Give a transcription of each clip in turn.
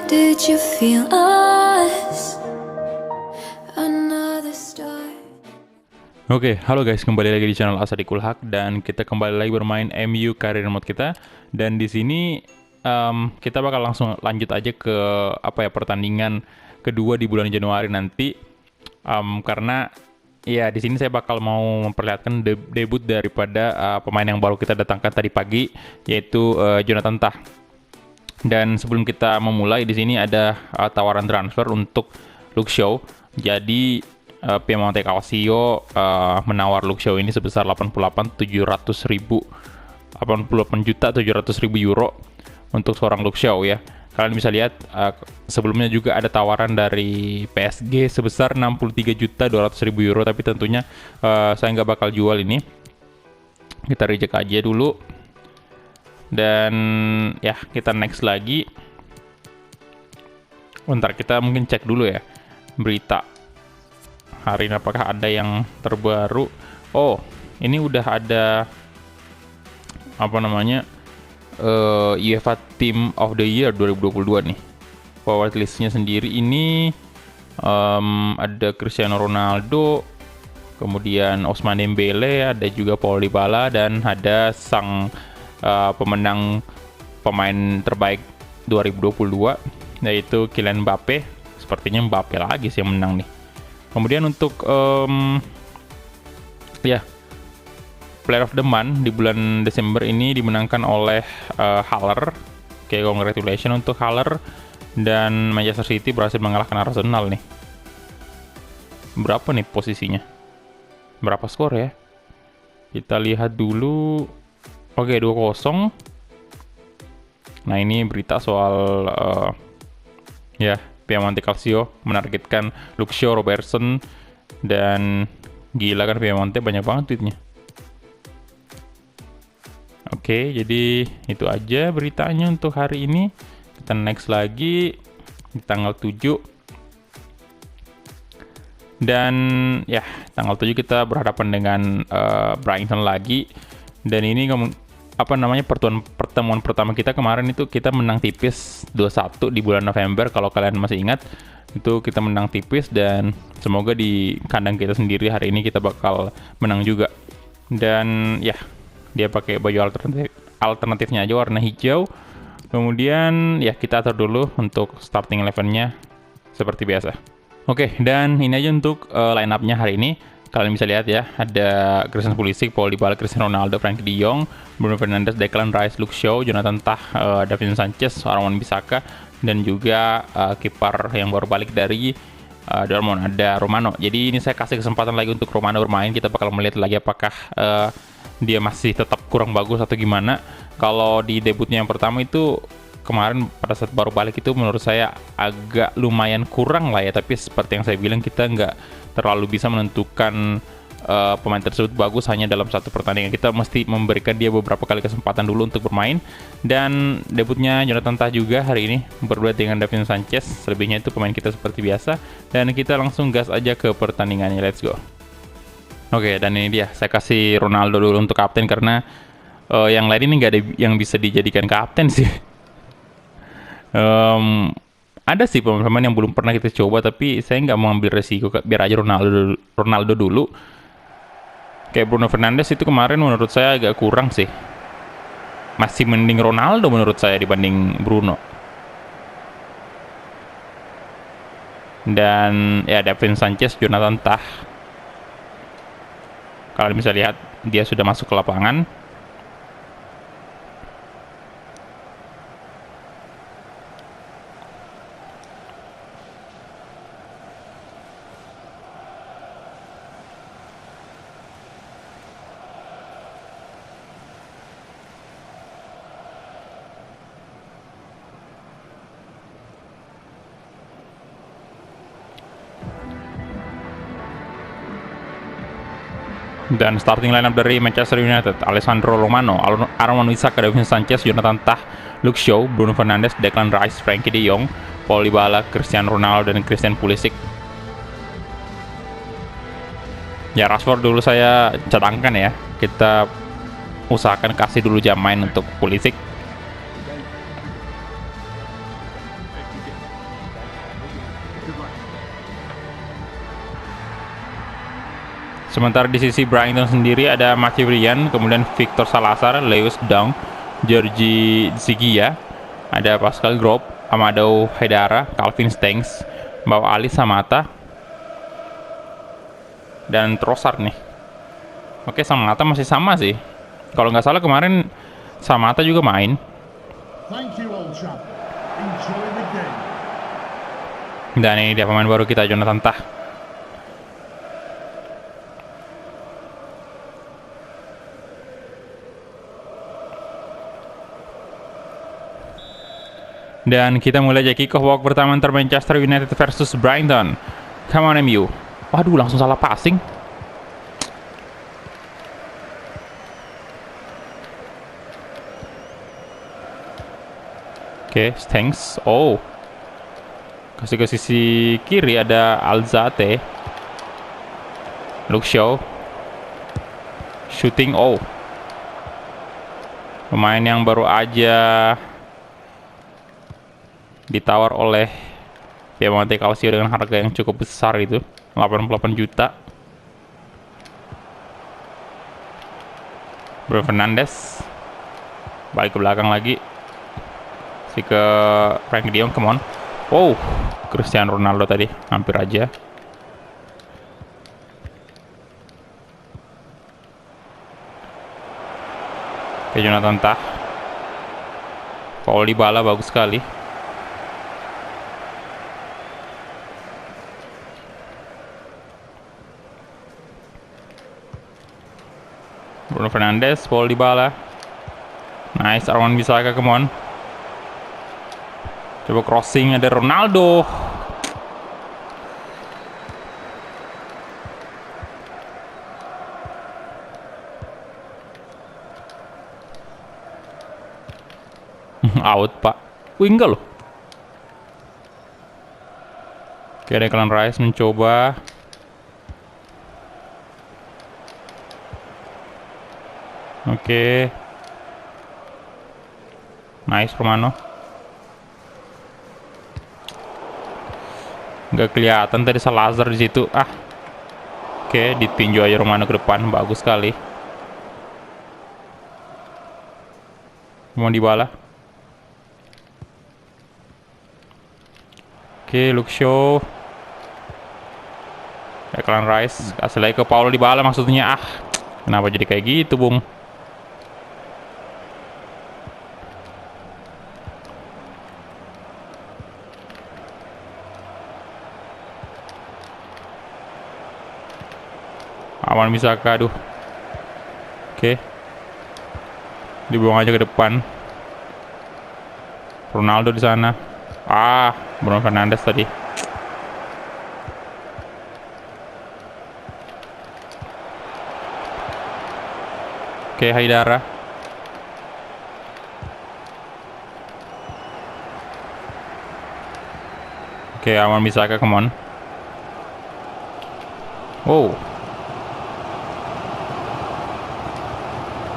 Did you feel us? Another star. Oke, halo guys, kembali lagi di channel Asadikul Haq dan kita kembali lagi bermain MU Career Mode kita. Dan di sini kita bakal langsung lanjut aja ke pertandingan kedua di bulan Januari nanti. Karena ya di sini saya bakal mau memperlihatkan debut daripada pemain yang baru kita datangkan tadi pagi, yaitu Jonathan Tah. Dan sebelum kita memulai, di sini ada tawaran transfer untuk Luke Shaw. Jadi Piemonte Calcio menawar Luke Shaw ini sebesar 88 juta 700 ribu euro untuk seorang Luke Shaw ya. Kalian bisa lihat sebelumnya juga ada tawaran dari PSG sebesar 63 juta 200 ribu euro, tapi tentunya saya nggak bakal jual ini. Kita reject aja dulu. Dan ya, kita next lagi. Bentar, kita mungkin cek dulu ya berita hari ini apakah ada yang terbaru. Oh, ini udah ada UEFA Team of the Year 2022 nih. Forward listnya sendiri ini ada Cristiano Ronaldo, kemudian Ousmane Dembele, ada juga Paul Dybala, dan ada sang pemenang pemain terbaik 2022 yaitu Kylian Mbappe. Sepertinya Mbappe lagi sih yang menang nih. Kemudian untuk Player of the Month di bulan Desember ini dimenangkan oleh Haller. Oke, congratulations untuk Haller. Dan Manchester City berhasil mengalahkan Arsenal nih. Berapa nih posisinya? Berapa skor ya? Kita lihat dulu. Oke, 2-0. Nah, ini berita soal Piemonte Calcio menargetkan Luke Shaw, Robertson, dan gila kan Piemonte banyak banget tweetnya. Oke, jadi itu aja beritanya untuk hari ini. Kita next lagi di tanggal 7. Dan ya, tanggal 7 kita berhadapan dengan Brighton lagi. Dan ini pertemuan pertama kita kemarin itu kita menang tipis 2-1 di bulan November. Kalau kalian masih ingat, itu kita menang tipis, dan semoga di kandang kita sendiri hari ini kita bakal menang juga. Dan ya, dia pakai baju alternatifnya aja warna hijau. Kemudian ya, kita atur dulu untuk starting 11-nya seperti biasa. Oke, dan ini aja untuk line up-nya hari ini. Kalian bisa lihat ya, ada Christian Pulisic, Paul Dybala, Cristiano Ronaldo, Frenkie de Jong, Bruno Fernandes, Declan Rice, Luke Shaw, Jonathan Tah, Davinson Sanchez, Aaron Wan-Bissaka, dan juga kiper yang baru balik dari Dortmund, ada Romano. Jadi ini saya kasih kesempatan lagi untuk Romano bermain. Kita bakal melihat lagi apakah dia masih tetap kurang bagus atau gimana. Kalau di debutnya yang pertama itu kemarin pada saat baru balik itu menurut saya agak lumayan kurang lah ya, tapi seperti yang saya bilang, kita nggak terlalu bisa menentukan pemain tersebut bagus hanya dalam satu pertandingan. Kita mesti memberikan dia beberapa kali kesempatan dulu untuk bermain. Dan debutnya Jonathan Tah juga hari ini berdua dengan Davinson Sanchez. Selebihnya itu pemain kita seperti biasa, dan kita langsung gas aja ke pertandingannya. Let's go. Oke, dan ini dia, saya kasih Ronaldo dulu untuk kapten karena yang lain ini nggak ada yang bisa dijadikan kapten sih. Ada sih pemain yang belum pernah kita coba, tapi saya nggak mau ambil resiko, biar aja Ronaldo dulu. Kayak Bruno Fernandes itu kemarin menurut saya agak kurang sih. Masih mending Ronaldo menurut saya dibanding Bruno. Dan ya, Davinson Sanchez, Jonathan Tah. Kalian bisa lihat dia sudah masuk ke lapangan. Dan starting lineup dari Manchester United: Alessandro Romano, Aaron Wan-Bissaka, Davinson Sanchez, Jonathan Tah, Luke Shaw, Bruno Fernandes, Declan Rice, Frenkie de Jong, Paul Dybala, Cristiano Ronaldo, dan Christian Pulisic. Ya, Rashford dulu saya cadangkan ya. Kita usahakan kasih dulu jam main untuk Pulisic. Sementara di sisi Brighton sendiri ada Matthew Ryan, kemudian Victor Salazar, Lewis Dunk, Georgi Zigia, ada Pascal Gropp, Amadou Haidara, Calvin Stengs, bawa Ali Samata, dan Trossard nih. Oke, Samata masih sama sih. Kalau nggak salah kemarin Samata juga main. Dan ini dia pemain baru kita, Jonathan Tah. Dan kita mulai aja kick off babak pertama antara Manchester United versus Brighton. Come on MU. Waduh, langsung salah passing. Oke, Stengs. Oh. Kasih ke sisi kiri ada Alzate. Luke Shaw. Shooting. Oh. Pemain yang baru aja ditawar oleh Piemonte Calcio dengan harga yang cukup besar itu, 88 juta. Bruno Fernandes balik ke belakang lagi, si ke Frankie de Jong, come on. Wow, Cristiano Ronaldo tadi hampir aja. Oke, Jonathan Tah. Paul Dybala bagus sekali. Bruno Fernandes, Paul Dybala. Nice, Arwan Bissaka, come on. Coba crossing, ada Ronaldo. Out, Pak. Wih, enggak loh. Oke, Declan Rice mencoba. Oke. Nice, Romano. Nggak kelihatan tadi Salazar di situ. Ah. Oke, ditinju aja Romano ke depan, bagus sekali. Mau Dybala. Oke, Luke Shaw. Declan Rice kasih lagi ke Paulo Dybala, maksudnya. Ah, kenapa jadi kayak gitu, Bung? Aman Bissaka, aduh. Oke. Dibuang aja ke depan. Ronaldo di sana. Ah, Bruno Fernandes tadi. Oke, Haidara. Oke, Aman Bissaka, come on. Wow.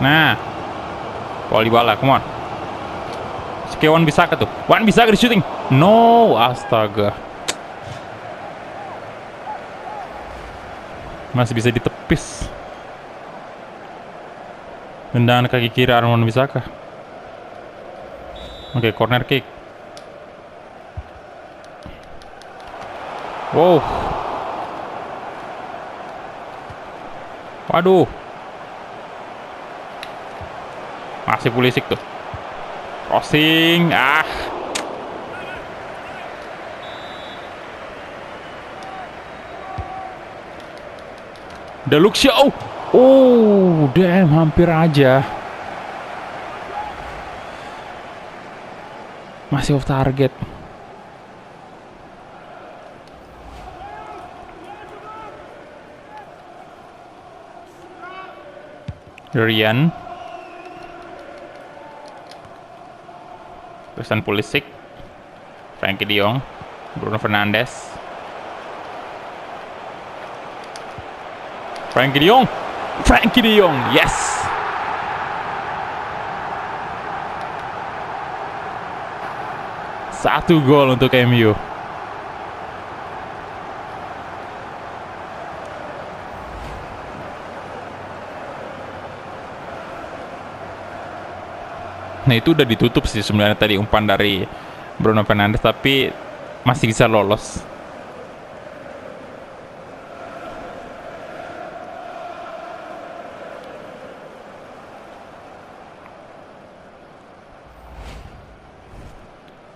Nah, Paul Dybala, come on. Oke, Wan Bissaka tuh. Wan Bissaka di shooting. No, astaga. Masih bisa ditepis. Tendangan kaki kiri Wan Bissaka. Oke, corner kick. Wow. Waduh. Masih Pulisic tuh. Crossing. Ah. The Luke Shaw. Oh, damn, hampir aja. Masih off target. Ryan. Christian Pulisic, Frankie de Jong, Bruno Fernandes, Frankie de Jong, yes. Satu gol untuk MU. Nah itu udah ditutup sih sebenarnya tadi umpan dari Bruno Fernandes, tapi masih bisa lolos.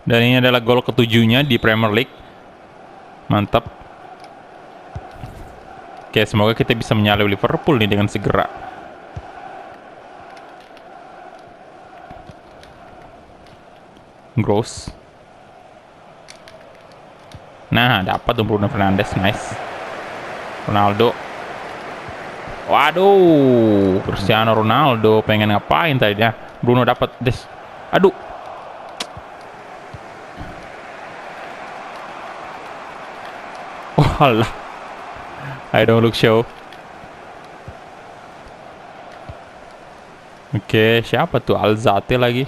Dan ini adalah gol ketujuhnya di Premier League. Mantap. Oke, semoga kita bisa menyalip Liverpool nih dengan segera. Gross. Nah, dapat tuh Bruno Fernandes, nice. Ronaldo. Waduh, Cristiano Ronaldo pengen ngapain tadi ya? Bruno dapat des. Aduh. Walah. I don't look show. Oke, siapa tuh? Alzate lagi.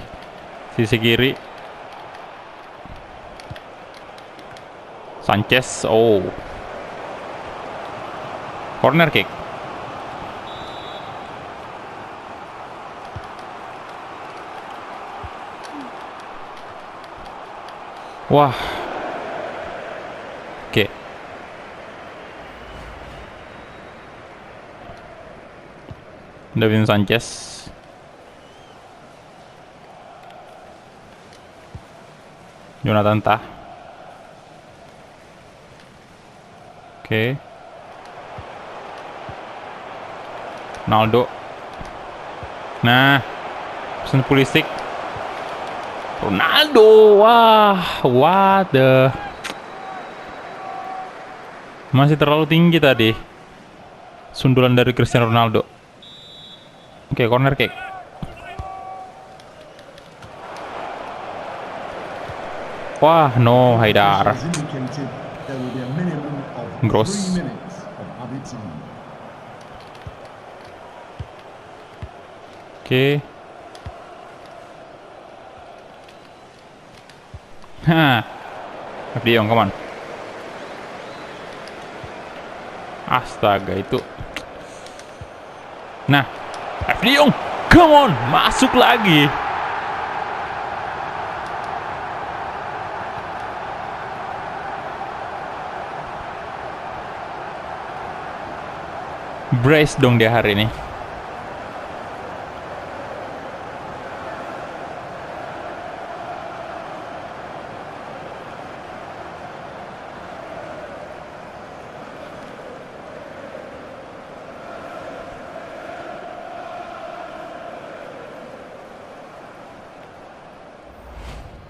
Sisi kiri. Sanchez. Oh. Corner kick. Wah. Oke. Davinson Sanchez. Jonathan Tah. Oke. Ronaldo. Nah. Pesan Pulisic. Ronaldo. Wah. What the. Masih terlalu tinggi tadi. Sundulan dari Cristiano Ronaldo. Oke, corner kick. Wah, no, Haidar. Gross. Oke. Hah. Diong, come on. Astaga, itu. Nah, Diong, come on, masuk lagi. Brace dong dia hari ini.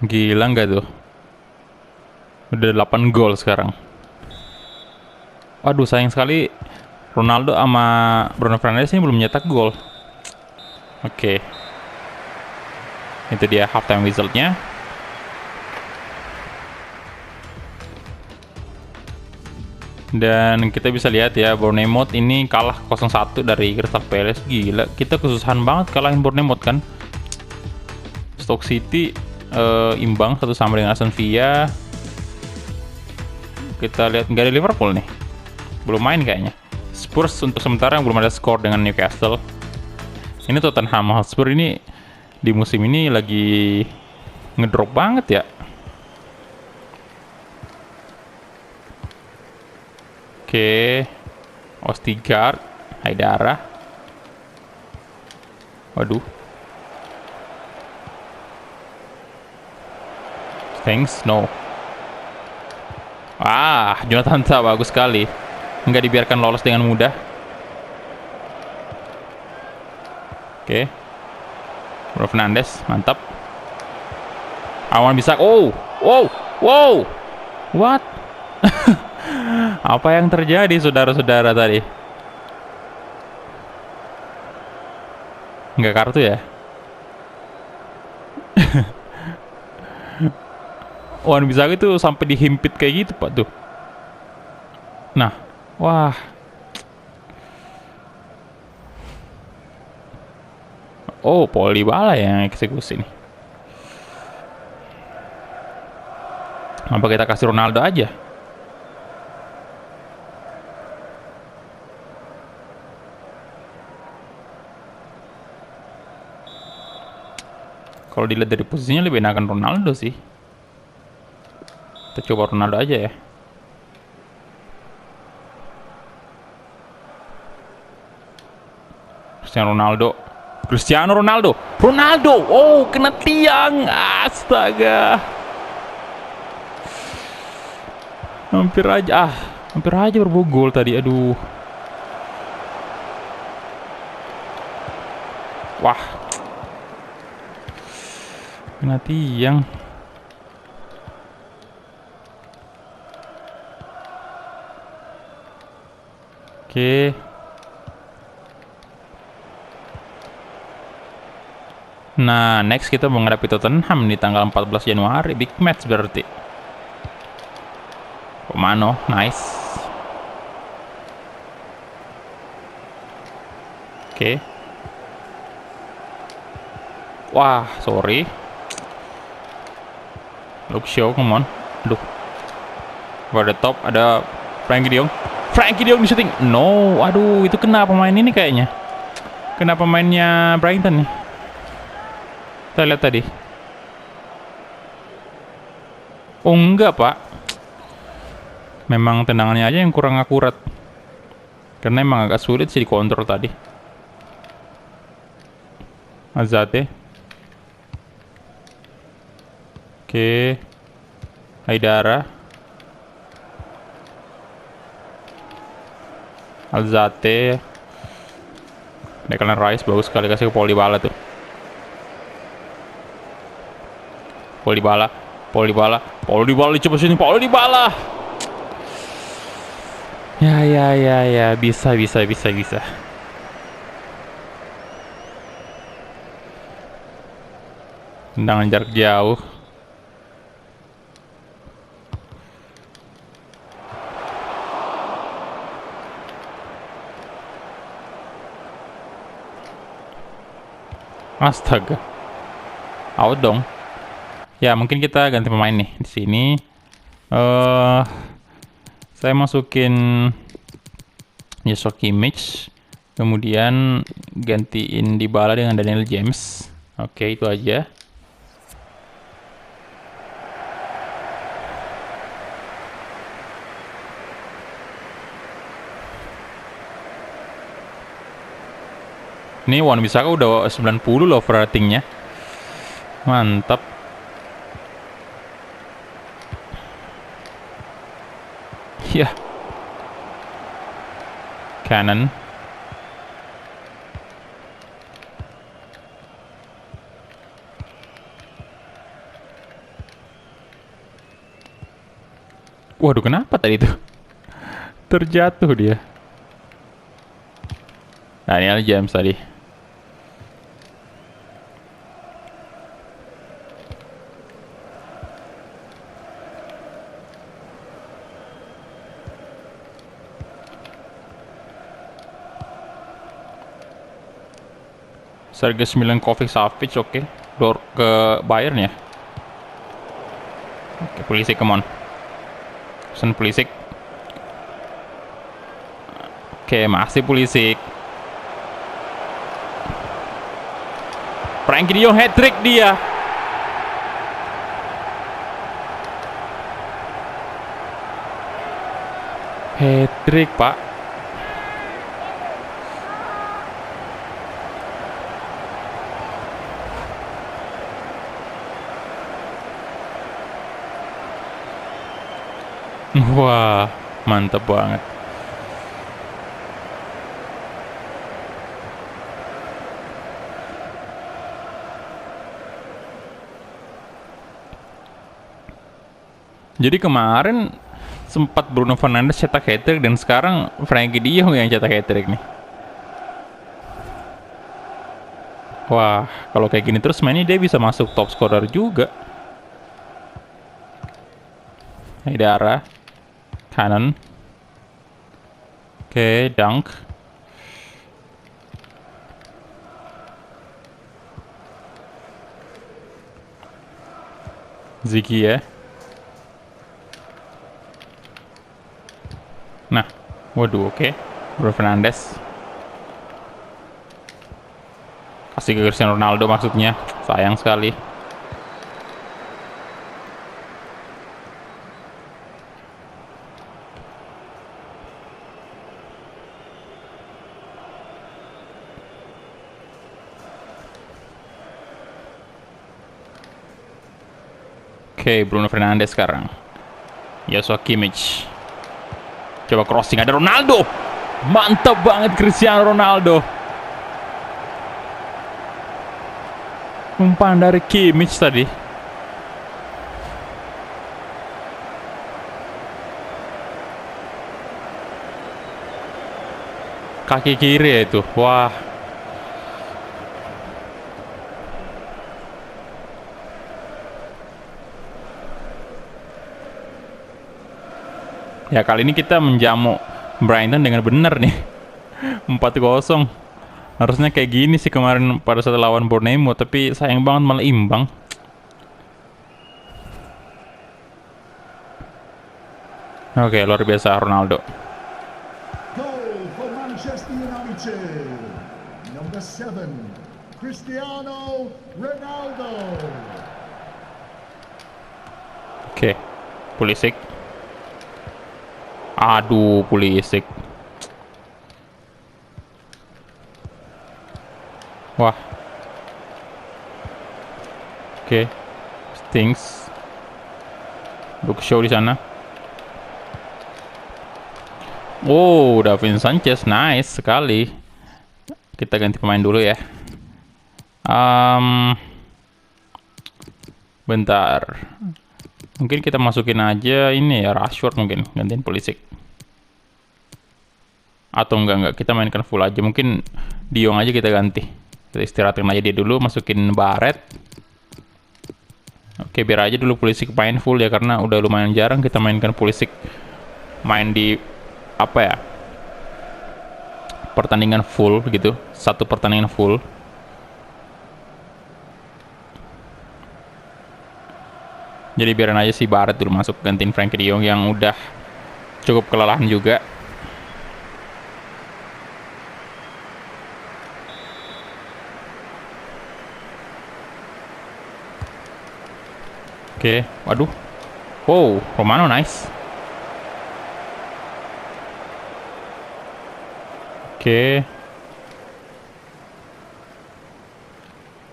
Gila nggak tuh? Udah 8 gol sekarang. Waduh, sayang sekali Ronaldo sama Bruno Fernandes ini belum nyetak gol. Oke. Itu dia halftime resultnya. Dan kita bisa lihat ya, Bournemouth ini kalah 0-1 dari Crystal Palace. Gila, kita kesusahan banget kalahin Bournemouth kan. Stoke City imbang 1 sama dengan Aston Villa. Kita lihat nggak ada Liverpool nih, belum main kayaknya. Spurs untuk sementara yang belum ada skor dengan Newcastle. Ini Tottenham Hotspur ini di musim ini lagi ngedrop banget ya. Oke, Ostigard, Haidara. Waduh. Thanks, no. Jonathan Tah bagus sekali. Nggak dibiarkan lolos dengan mudah. Oke. Bruno Fernandes, mantap. Awan bisa. Oh, wow, wow. What? Apa yang terjadi, saudara-saudara tadi? Nggak kartu ya? Wan bisa itu sampai dihimpit kayak gitu, Pak, tuh. Nah, wah. Oh, Paul Dybala yang eksekusi nih. Apa kita kasih Ronaldo aja? Kalau dilihat dari posisinya lebih enakan Ronaldo sih. Kita coba Ronaldo aja ya. Cristiano Ronaldo. Oh, kena tiang. Astaga. Hampir aja berbogol tadi. Aduh. Wah. Kena tiang. Oke. Nah, next kita menghadapi Tottenham di tanggal 14 Januari. Big match berarti. Romano, nice. Oke. Wah, sorry. Luke Shaw, come on. Aduh. Over the top, ada Frankie de Jong. Frankie de Jong di shooting. No, aduh, itu kena pemain ini kayaknya. Kena pemainnya Brighton nih. Kita lihat tadi. Oh enggak pak, memang tendangannya aja yang kurang akurat. Karena emang agak sulit sih dikontrol tadi. Azate. Oke. Haidara. Alzate. Declan Rice bagus sekali kasih ke Paul Dybala tuh. Paul Dybala dicoba sini. Paul Dybala. Ya, bisa. Tendangan jarak jauh. Astaga. Out dong. Ya, mungkin kita ganti pemain nih di sini. Saya masukin Joshua Kimmich, kemudian gantiin Dybala dengan Daniel James. Oke, itu aja. Ini Wan-Bissaka udah 90 loh ratingnya. Mantap. Ya. Cannon. Waduh, kenapa tadi tuh? Terjatuh dia. Daniel James tadi. Sergej Milinkovic-Savic, oke. Dor ke Bayern ya. Oke, Pulisic, come on. Pulisic. Oke, masih Pulisic. Frankie de Jong hat-trick dia. Hat-trick, Pak. Wah, mantap banget. Jadi kemarin sempat Bruno Fernandes cetak hat-trick dan sekarang Frankie de Jong yang cetak hat-trick nih. Wah, kalau kayak gini terus mainnya dia bisa masuk top scorer juga. Haidara. Cannon. Oke, dunk. Ziggy ya. Nah, waduh, oke. Bruno Fernandes. Kasih ke Cristiano Ronaldo maksudnya. Sayang sekali. Oke, Bruno Fernandes sekarang. Joshua Kimmich. Coba crossing, ada Ronaldo. Mantap banget Cristiano Ronaldo. Umpan dari Kimmich tadi. Kaki kiri ya itu. Wah. Ya kali ini kita menjamu Brighton dengan benar nih. 4-0. Harusnya kayak gini sih kemarin pada saat lawan Bournemouth, tapi sayang banget malah imbang. Oke, luar biasa Ronaldo. Goal for Manchester United. Number 7, Cristiano Ronaldo. Oke, Pulisic. Aduh, Pulisic. Wah. Oke. Stings. Luke Shaw di sana. Oh, Davinson Sanchez, nice sekali. Kita ganti pemain dulu ya. Bentar. Mungkin kita masukin aja ini ya, Rashford mungkin, gantiin Pulisic. Atau enggak, kita mainkan full aja. Mungkin De Jong aja kita ganti. Kita istirahatin aja dia dulu, masukin Barret. Oke, biar aja dulu Pulisic main full ya, karena udah lumayan jarang kita mainkan Pulisic main di apa ya, pertandingan full gitu, satu pertandingan full. Jadi biarin aja si Barret dulu masuk, gantiin Frenkie De Jong yang udah cukup kelelahan juga. Oke, waduh. Wow, Romano nice. Oke.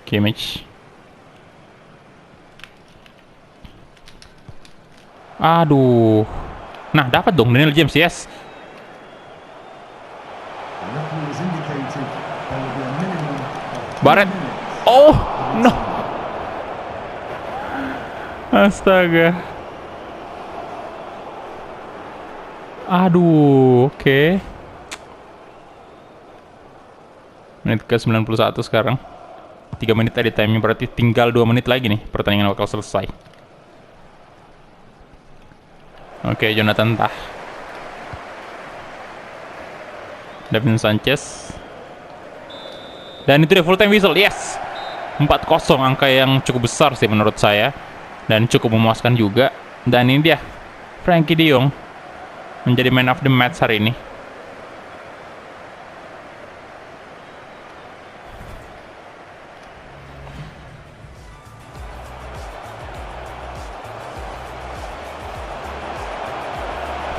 Kimmich. Aduh. Nah, dapat dong Daniel James, yes. The referee has indicated there will be a minimum of 2 Barret. minutes. Oh, no. Astaga. Aduh, oke. Menit ke 91 sekarang. 3 menit tadi time-nya, berarti tinggal 2 menit lagi nih pertandingan bakal selesai. Oke, Jonathan Tah. Davinson Sanchez. Dan itu dia full time whistle, yes. 4-0, angka yang cukup besar sih menurut saya. Dan cukup memuaskan juga. Dan ini dia, Frenkie De Jong menjadi man of the match hari ini.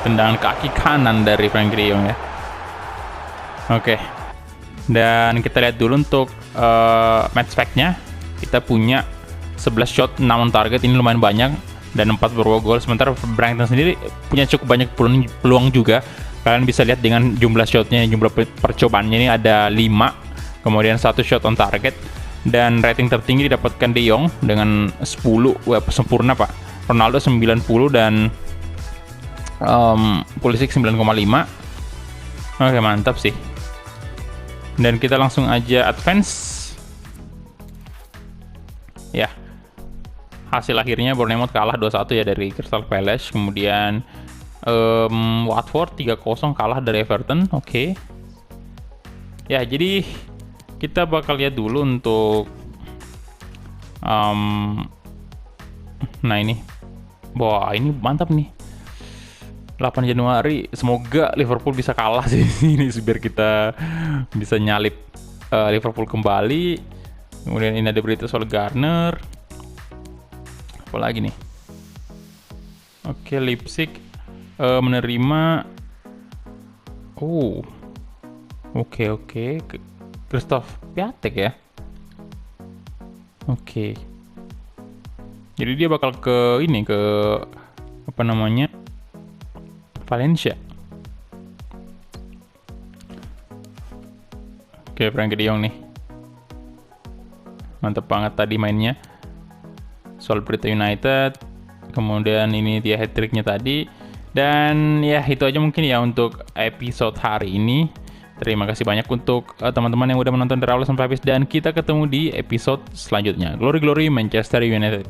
Tendangan kaki kanan dari Frenkie De Jong ya. Oke. Dan kita lihat dulu untuk match fact-nya. Kita punya 11 shot, 6 on target, ini lumayan banyak, dan 4 beberapa gol. Sementara Brighton sendiri punya cukup banyak peluang juga. Kalian bisa lihat dengan jumlah shotnya, jumlah percobaannya ini ada 5, kemudian 1 shot on target, dan rating tertinggi didapatkan De Jong dengan 10. Wah, sempurna pak. Ronaldo 90 dan Pulisic 9,5. Oke, mantap sih. Dan kita langsung aja advance. Ya. Hasil akhirnya Bournemouth kalah 2-1 ya dari Crystal Palace. Kemudian Watford 3-0 kalah dari Everton. Oke. Ya, jadi kita bakal lihat dulu untuk nah ini. Wah, ini mantap nih. 8 Januari, semoga Liverpool bisa kalah sih ini biar kita bisa nyalip Liverpool kembali. Kemudian ini ada berita soal Garner. Apa lagi nih? Oke, Leipzig menerima. Oke. Christoph Piatek ya. Oke. Jadi dia bakal ke apa namanya? Valencia. Oke, Frenkie de Jong nih. Mantep banget tadi mainnya. Soal berita United. Kemudian ini dia hat-tricknya tadi. Dan ya itu aja mungkin ya untuk episode hari ini. Terima kasih banyak untuk teman-teman yang udah menonton dari awal sampai habis. Dan kita ketemu di episode selanjutnya. Glory Manchester United.